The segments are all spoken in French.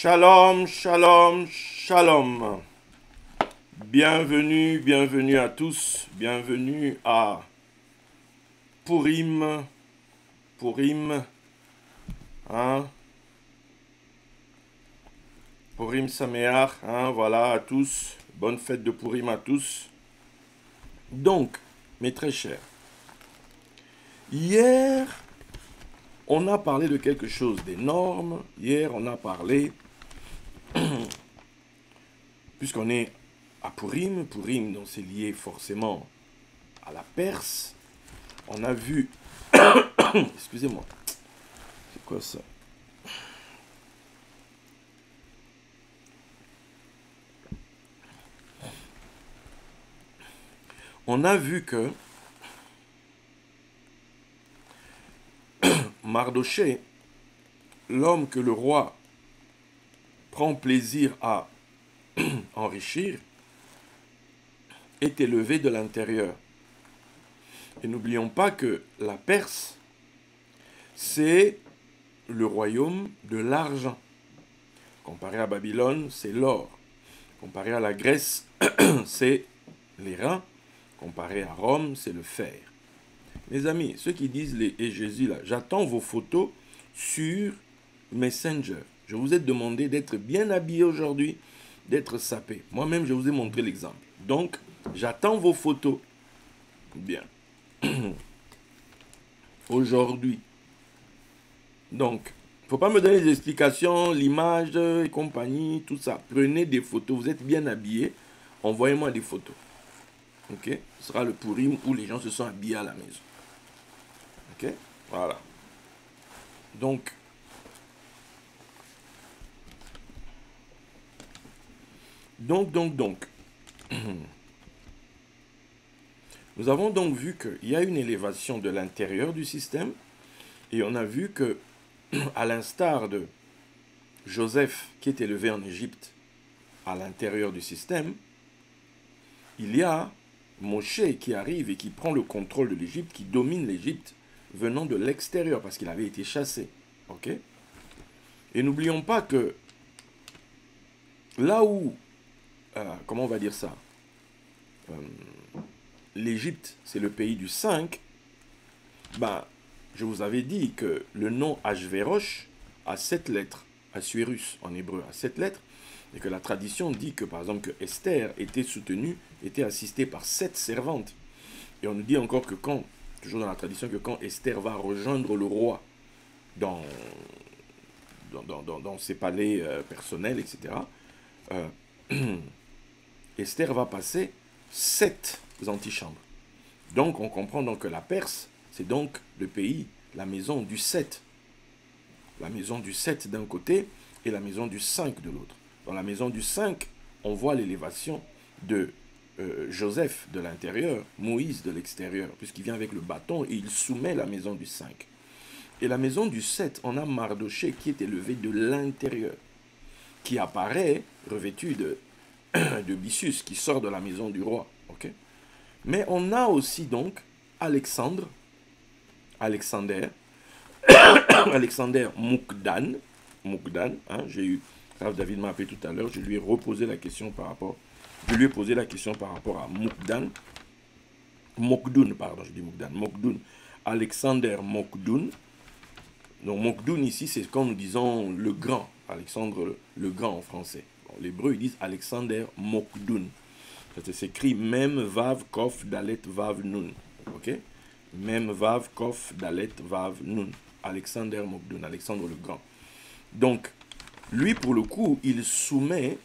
Shalom, shalom, shalom. Bienvenue, bienvenue à tous. Bienvenue à Purim. Purim, hein? Purim Sameach, hein? Voilà à tous. Bonne fête de Purim à tous. Donc, mes très chers, hier, on a parlé de quelque chose d'énorme. Hier, on a parlé, puisqu'on est à Purim, Purim, donc c'est lié forcément à la Perse. On a vu, excusez-moi, c'est quoi ça? On a vu que Mardochée, l'homme que le roi prend plaisir à enrichir, est élevé de l'intérieur. Et n'oublions pas que la Perse, c'est le royaume de l'argent. Comparé à Babylone, c'est l'or. Comparé à la Grèce, c'est les reins. Comparé à Rome, c'est le fer. Mes amis, ceux qui disent et Jésus là, j'attends vos photos sur Messenger. Je vous ai demandé d'être bien habillé aujourd'hui, d'être sapé. Moi-même, je vous ai montré l'exemple. Donc, j'attends vos photos. Bien. Aujourd'hui. Donc, il ne faut pas me donner des explications, l'image et compagnie, tout ça. Prenez des photos. Vous êtes bien habillés. Envoyez-moi des photos. Ok? Ce sera le Purim où les gens se sont habillés à la maison. Ok? Voilà. Donc, nous avons donc vu qu'il y a une élévation de l'intérieur du système et on a vu que, à l'instar de Joseph qui est élevé en Égypte à l'intérieur du système, il y a Moshe qui arrive et qui prend le contrôle de l'Égypte, qui domine l'Égypte venant de l'extérieur parce qu'il avait été chassé. Ok? Et n'oublions pas que là où, comment on va dire ça, l'Égypte, c'est le pays du 5, ben, je vous avais dit que le nom Ashvérosh a 7 lettres, Assuérus en hébreu a 7 lettres, et que la tradition dit que, par exemple, que Esther était soutenue, était assistée par 7 servantes. Et on nous dit encore que quand, toujours dans la tradition, que quand Esther va rejoindre le roi dans ses palais personnels, etc., Esther va passer 7 antichambres. Donc on comprend donc que la Perse, c'est donc le pays, la maison du 7. La maison du 7 d'un côté et la maison du 5 de l'autre. Dans la maison du 5, on voit l'élévation de Joseph de l'intérieur, Moïse de l'extérieur, puisqu'il vient avec le bâton et il soumet la maison du 5. Et la maison du 7, on a Mardochée qui est élevé de l'intérieur, qui apparaît revêtu de byssus, qui sort de la maison du roi. Okay? Mais on a aussi donc Alexandre Moukdan, hein, j'ai eu, Rav David m'a appelé tout à l'heure, je lui ai posé la question par rapport à Mokdoun, Alexander Mokdoun. Donc Mokdoun ici, c'est comme nous disons le grand, Alexandre le grand en français. Bon, l'hébreu, ils disent Alexander Mokdoun. Ça s'écrit Mem Vav Kof Dalet Vav Nun. Ok? Mem Vav Kof Dalet Vav Nun. Alexander Mokdoun, Alexandre le Grand. Donc, lui, pour le coup, il soumet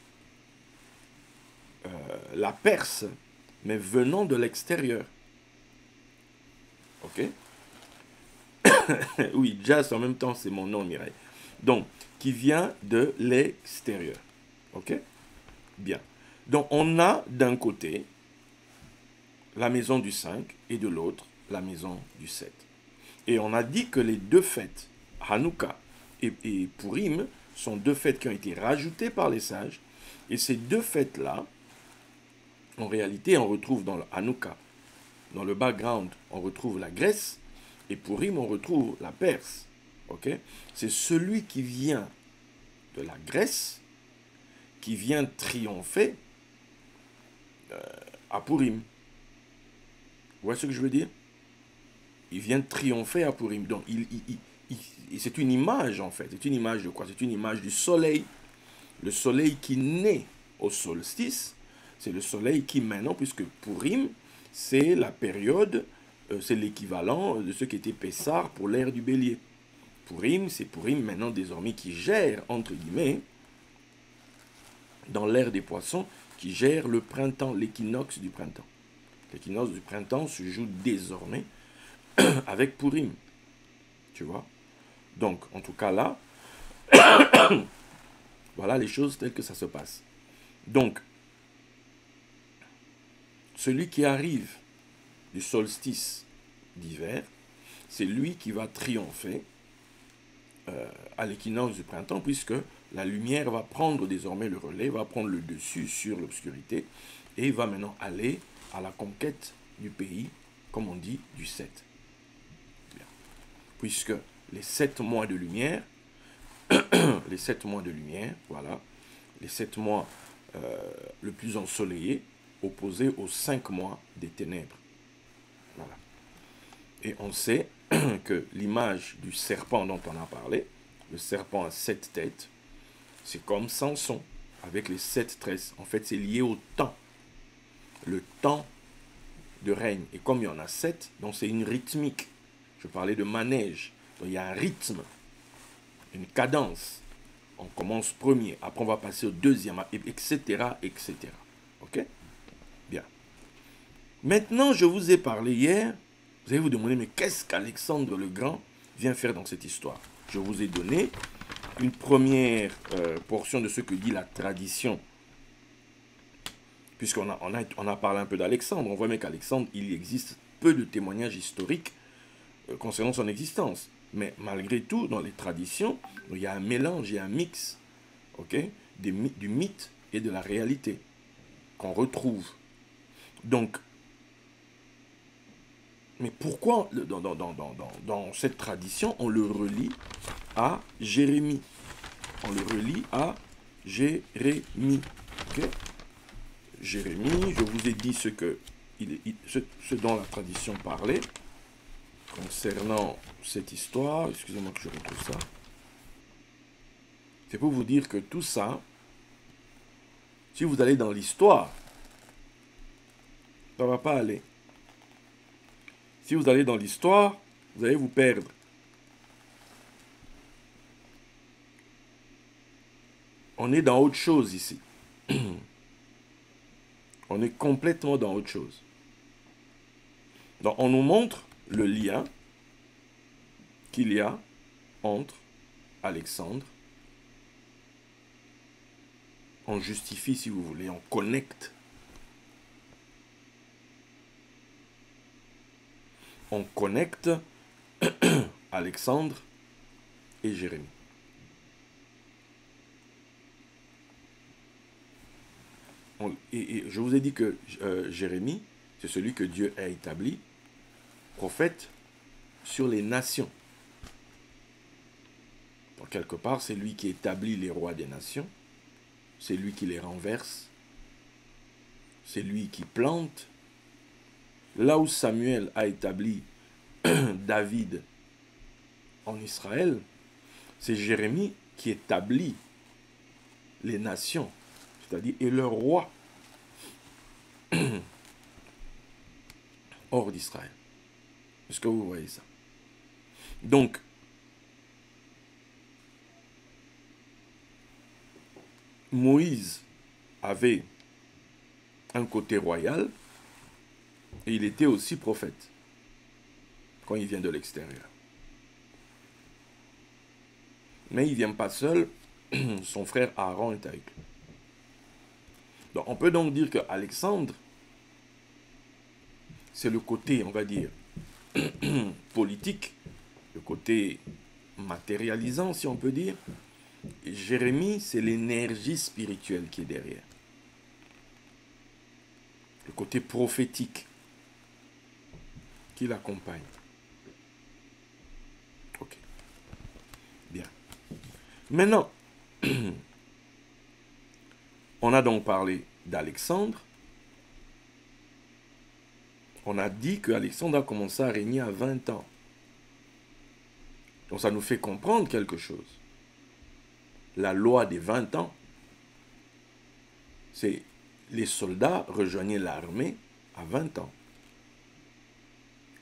la Perse, mais venant de l'extérieur. Ok? Oui, Jazz en même temps, c'est mon nom, Mireille. Donc, qui vient de l'extérieur. Ok? Bien. Donc, on a d'un côté la maison du 5 et de l'autre la maison du 7. Et on a dit que les deux fêtes, Hanouka et Purim, sont deux fêtes qui ont été rajoutées par les sages. Et ces deux fêtes-là, en réalité, on retrouve dans le Hanouka, dans le background, on retrouve la Grèce, et Purim, on retrouve la Perse. Okay? C'est celui qui vient de la Grèce qui vient triompher à Purim. Vous voyez ce que je veux dire? Il vient triompher à Purim. Donc, c'est une image, en fait. C'est une image de quoi? C'est une image du soleil. Le soleil qui naît au solstice, c'est le soleil qui maintenant, puisque Purim, c'est la période, c'est l'équivalent de ce qui était Pessah pour l'ère du bélier. Purim, c'est Purim maintenant désormais qui gère, entre guillemets, dans l'ère des poissons, qui gère le printemps, l'équinoxe du printemps. L'équinoxe du printemps se joue désormais avec Purim. Tu vois? Donc, en tout cas là, voilà les choses telles que ça se passe. Donc, celui qui arrive du solstice d'hiver, c'est lui qui va triompher à l'équinoxe du printemps, puisque la lumière va prendre désormais le relais, va prendre le dessus sur l'obscurité, et va maintenant aller à la conquête du pays, comme on dit, du 7. Bien. Puisque les 7 mois de lumière, les 7 mois de lumière, voilà, les 7 mois le plus ensoleillés, opposés aux 5 mois des ténèbres. Voilà. Et on sait que l'image du serpent dont on a parlé, le serpent à 7 têtes, c'est comme Samson, avec les 7 tresses. En fait, c'est lié au temps. Le temps de règne. Et comme il y en a 7, donc c'est une rythmique. Je parlais de manège. Donc il y a un rythme, une cadence. On commence premier, après on va passer au deuxième, etc., etc. Ok? Bien. Maintenant, je vous ai parlé hier. Vous allez vous demander, mais qu'est-ce qu'Alexandre le Grand vient faire dans cette histoire? Je vous ai donné une première portion de ce que dit la tradition. Puisqu'on a parlé un peu d'Alexandre, on voit bien qu'Alexandre, il existe peu de témoignages historiques concernant son existence. Mais malgré tout, dans les traditions, il y a un mélange, il y a un mix, okay, du mythe et de la réalité qu'on retrouve. Donc, mais pourquoi dans cette tradition, on le relie à Jérémie? On le relie à Jérémie. Okay? Jérémie, je vous ai dit ce dont la tradition parlait concernant cette histoire. Excusez-moi que je retrouve ça. C'est pour vous dire que tout ça, si vous allez dans l'histoire, ça ne va pas aller. Si vous allez dans l'histoire, vous allez vous perdre. On est dans autre chose ici. On est complètement dans autre chose. Donc, on nous montre le lien qu'il y a entre Alexandre. On justifie, si vous voulez, on connecte. On connecte Alexandre et Jérémie. Et je vous ai dit que Jérémie, c'est celui que Dieu a établi, prophète sur les nations. Donc, quelque part, c'est lui qui établit les rois des nations, c'est lui qui les renverse, c'est lui qui plante. Là où Samuel a établi David en Israël, c'est Jérémie qui établit les nations, c'est-à-dire et leurs rois hors d'Israël. Est-ce que vous voyez ça? Donc, Moïse avait un côté royal et il était aussi prophète quand il vient de l'extérieur. Mais il ne vient pas seul, son frère Aaron est avec lui. Donc, on peut donc dire que Alexandre, c'est le côté, on va dire, politique, le côté matérialisant, si on peut dire. Et Jérémie, c'est l'énergie spirituelle qui est derrière. Le côté prophétique qui l'accompagne. Ok. Bien. Maintenant, On a donc parlé d'Alexandre. On a dit qu'Alexandre a commencé à régner à 20 ans. Donc ça nous fait comprendre quelque chose. La loi des 20 ans, c'est les soldats rejoignaient l'armée à 20 ans.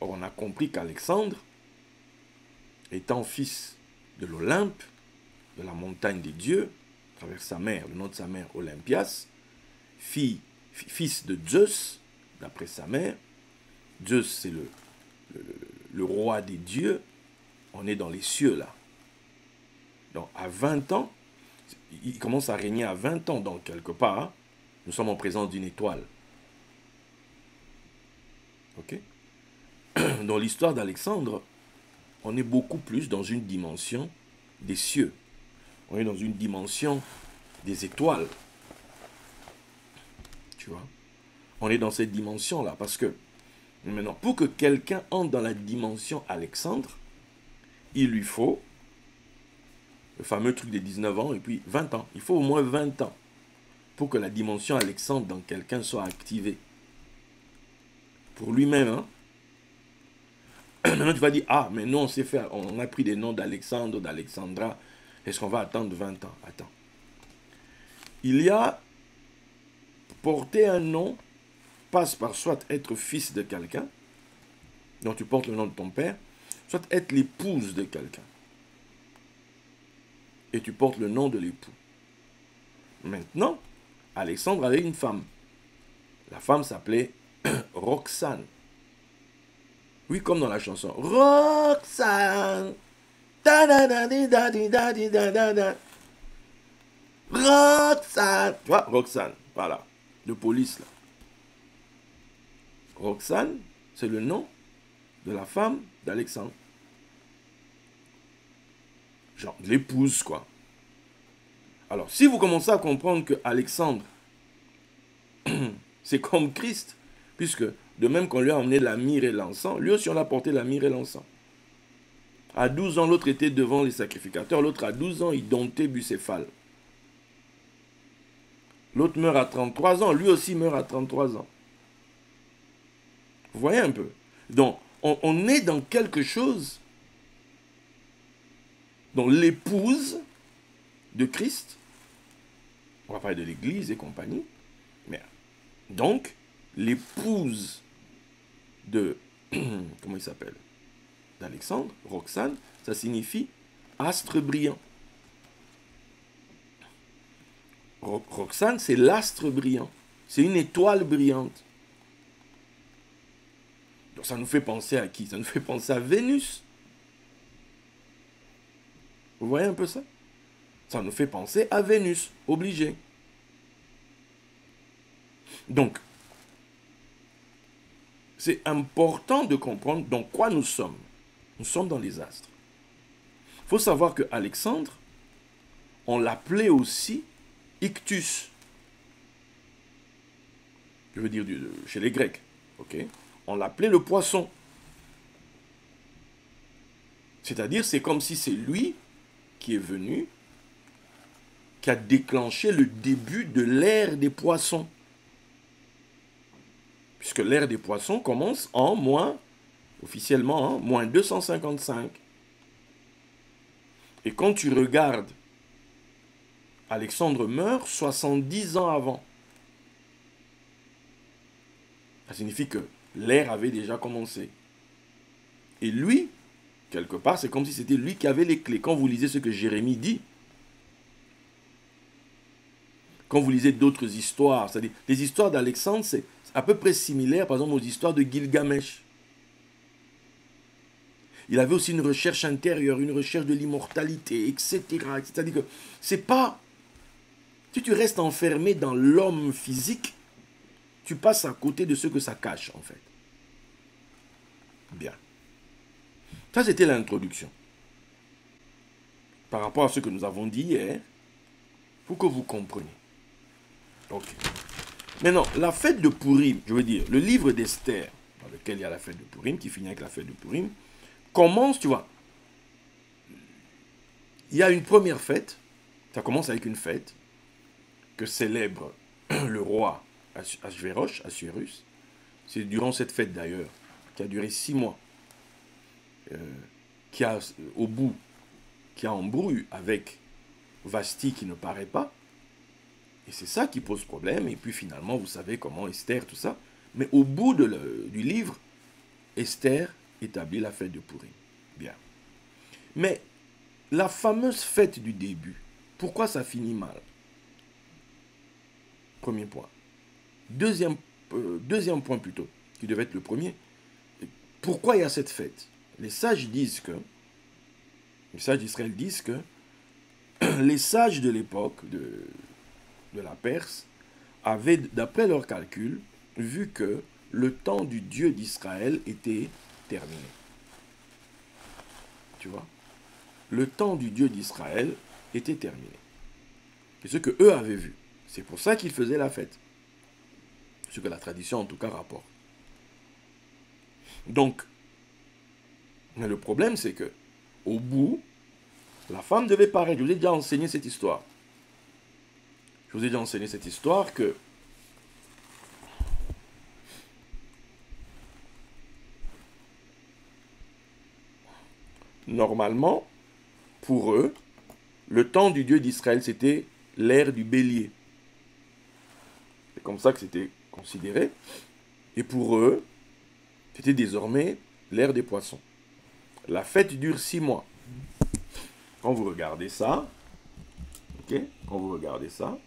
Or, on a compris qu'Alexandre, étant fils de l'Olympe, de la montagne des dieux, à travers sa mère, le nom de sa mère Olympias, fils de Zeus, d'après sa mère. Zeus, c'est le roi des dieux. On est dans les cieux, là. Donc, à 20 ans, il commence à régner à 20 ans. Donc, quelque part, hein, nous sommes en présence d'une étoile. Ok? Dans l'histoire d'Alexandre, on est beaucoup plus dans une dimension des cieux. On est dans une dimension des étoiles. Tu vois? On est dans cette dimension-là. Parce que, maintenant, pour que quelqu'un entre dans la dimension Alexandre, il lui faut le fameux truc des 19 ans et puis 20 ans. Il faut au moins 20 ans pour que la dimension Alexandre dans quelqu'un soit activée. Pour lui-même, hein? Maintenant, tu vas dire, ah, mais nous, on sait faire, on a pris des noms d'Alexandre, d'Alexandra. Est-ce qu'on va attendre 20 ans? Attends. Il y a, porter un nom, passe par soit être fils de quelqu'un, donc tu portes le nom de ton père, soit être l'épouse de quelqu'un. Et tu portes le nom de l'époux. Maintenant, Alexandre avait une femme. La femme s'appelait Roxane. Oui, comme dans la chanson. Roxane. Roxane. Tu vois, Roxane. Voilà. De police, là. Roxane, c'est le nom de la femme d'Alexandre. Genre, l'épouse, quoi. Alors, si vous commencez à comprendre que Alexandre, c'est comme Christ, puisque de même qu'on lui a emmené la myrrhe et l'encens, lui aussi on a porté la myrrhe et l'encens. À 12 ans, l'autre était devant les sacrificateurs, l'autre à 12 ans, il domptait Bucéphale. L'autre meurt à 33 ans, lui aussi meurt à 33 ans. Vous voyez un peu? Donc, on est dans quelque chose dont l'épouse de Christ, on va parler de l'Église et compagnie, mais donc, l'épouse de, comment il s'appelle? D'Alexandre, Roxane, ça signifie astre brillant. Roxane, c'est l'astre brillant. C'est une étoile brillante. Donc ça nous fait penser à qui? Ça nous fait penser à Vénus. Vous voyez un peu ça? Ça nous fait penser à Vénus, obligé. Donc, c'est important de comprendre dans quoi nous sommes. Nous sommes dans les astres. Il faut savoir que Alexandre, on l'appelait aussi Ictus. Je veux dire chez les Grecs. Okay? On l'appelait le poisson. C'est-à-dire, c'est comme si c'est lui qui est venu, qui a déclenché le début de l'ère des poissons. Puisque l'ère des poissons commence en moins, officiellement, moins 255. Et quand tu regardes, Alexandre meurt 70 ans avant. Ça signifie que l'ère avait déjà commencé. Et lui, quelque part, c'est comme si c'était lui qui avait les clés. Quand vous lisez ce que Jérémie dit, quand vous lisez d'autres histoires, c'est-à-dire les histoires d'Alexandre, c'est à peu près similaire, par exemple, aux histoires de Gilgamesh. Il avait aussi une recherche intérieure, une recherche de l'immortalité, etc. C'est-à-dire que c'est pas... Si tu restes enfermé dans l'homme physique, tu passes à côté de ce que ça cache, en fait. Bien. Ça, c'était l'introduction. Par rapport à ce que nous avons dit hier, pour que vous compreniez. Ok. Maintenant, la fête de Pourim, je veux dire, le livre d'Esther, dans lequel il y a la fête de Pourim, qui finit avec la fête de Pourim, commence, tu vois. Il y a une première fête, ça commence avec une fête, que célèbre le roi Assuérus, c'est durant cette fête d'ailleurs, qui a duré 6 mois, qui a au bout, qui a embrouille avec Vashti qui ne paraît pas, et c'est ça qui pose problème, et puis finalement vous savez comment Esther, tout ça, mais au bout du livre, Esther établit la fête de Pourim. Bien. Mais la fameuse fête du début, pourquoi ça finit mal? Premier point. Deuxième point plutôt, qui devait être le premier. Pourquoi il y a cette fête? Les sages disent que, les sages d'Israël disent que les sages de l'époque de la Perse avaient, d'après leurs calculs, vu que le temps du Dieu d'Israël était terminé. Tu vois? Le temps du Dieu d'Israël était terminé. C'est ce que eux avaient vu. C'est pour ça qu'ils faisaient la fête. Ce que la tradition en tout cas rapporte. Donc, mais le problème c'est que, au bout, la femme devait paraître. Je vous ai déjà enseigné cette histoire. Je vous ai déjà enseigné cette histoire que normalement, pour eux, le temps du Dieu d'Israël, c'était l'ère du bélier. C'est comme ça que c'était considéré. Et pour eux, c'était désormais l'ère des poissons. La fête dure 6 mois. Quand vous regardez ça, ok, quand vous regardez ça,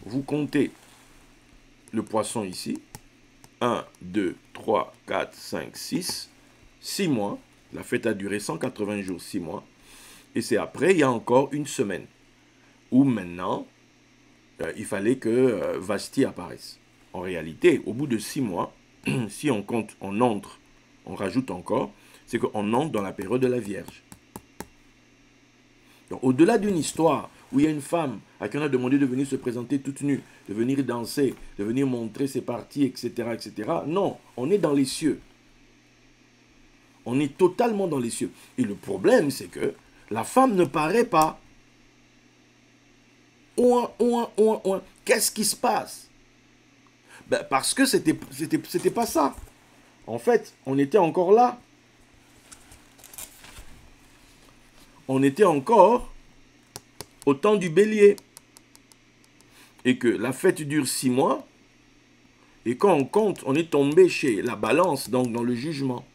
vous comptez le poisson ici. 1, 2, 3, 4, 5, 6. 6 mois. La fête a duré 180 jours, 6 mois. Et c'est après, il y a encore une semaine. Où maintenant, il fallait que Vashti apparaisse. En réalité, au bout de 6 mois, si on compte, on entre, on rajoute encore, c'est qu'on entre dans la période de la Vierge. Donc, au-delà d'une histoire où il y a une femme à qui on a demandé de venir se présenter toute nue, de venir danser, de venir montrer ses parties, etc., etc., non, on est dans les cieux. On est totalement dans les cieux. Et le problème, c'est que la femme ne paraît pas. Qu'est-ce qui se passe? Ben, parce que c'était pas ça. En fait, on était encore là. On était encore au temps du bélier. Et que la fête dure 6 mois. Et quand on compte, on est tombé chez la balance, donc dans le jugement.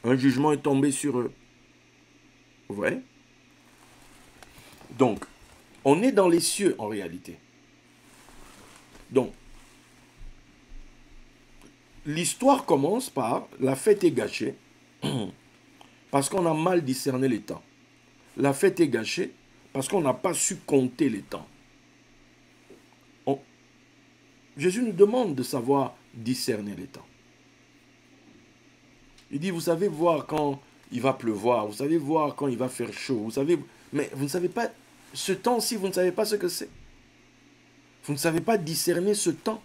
Un jugement est tombé sur eux. Vous voyez? Donc, on est dans les cieux en réalité. Donc, l'histoire commence par la fête est gâchée parce qu'on a mal discerné les temps. La fête est gâchée parce qu'on n'a pas su compter les temps. Jésus nous demande de savoir discerner les temps. Il dit, vous savez voir quand il va pleuvoir, vous savez voir quand il va faire chaud, vous savez, mais vous ne savez pas, ce temps-ci, vous ne savez pas ce que c'est. Vous ne savez pas discerner ce temps.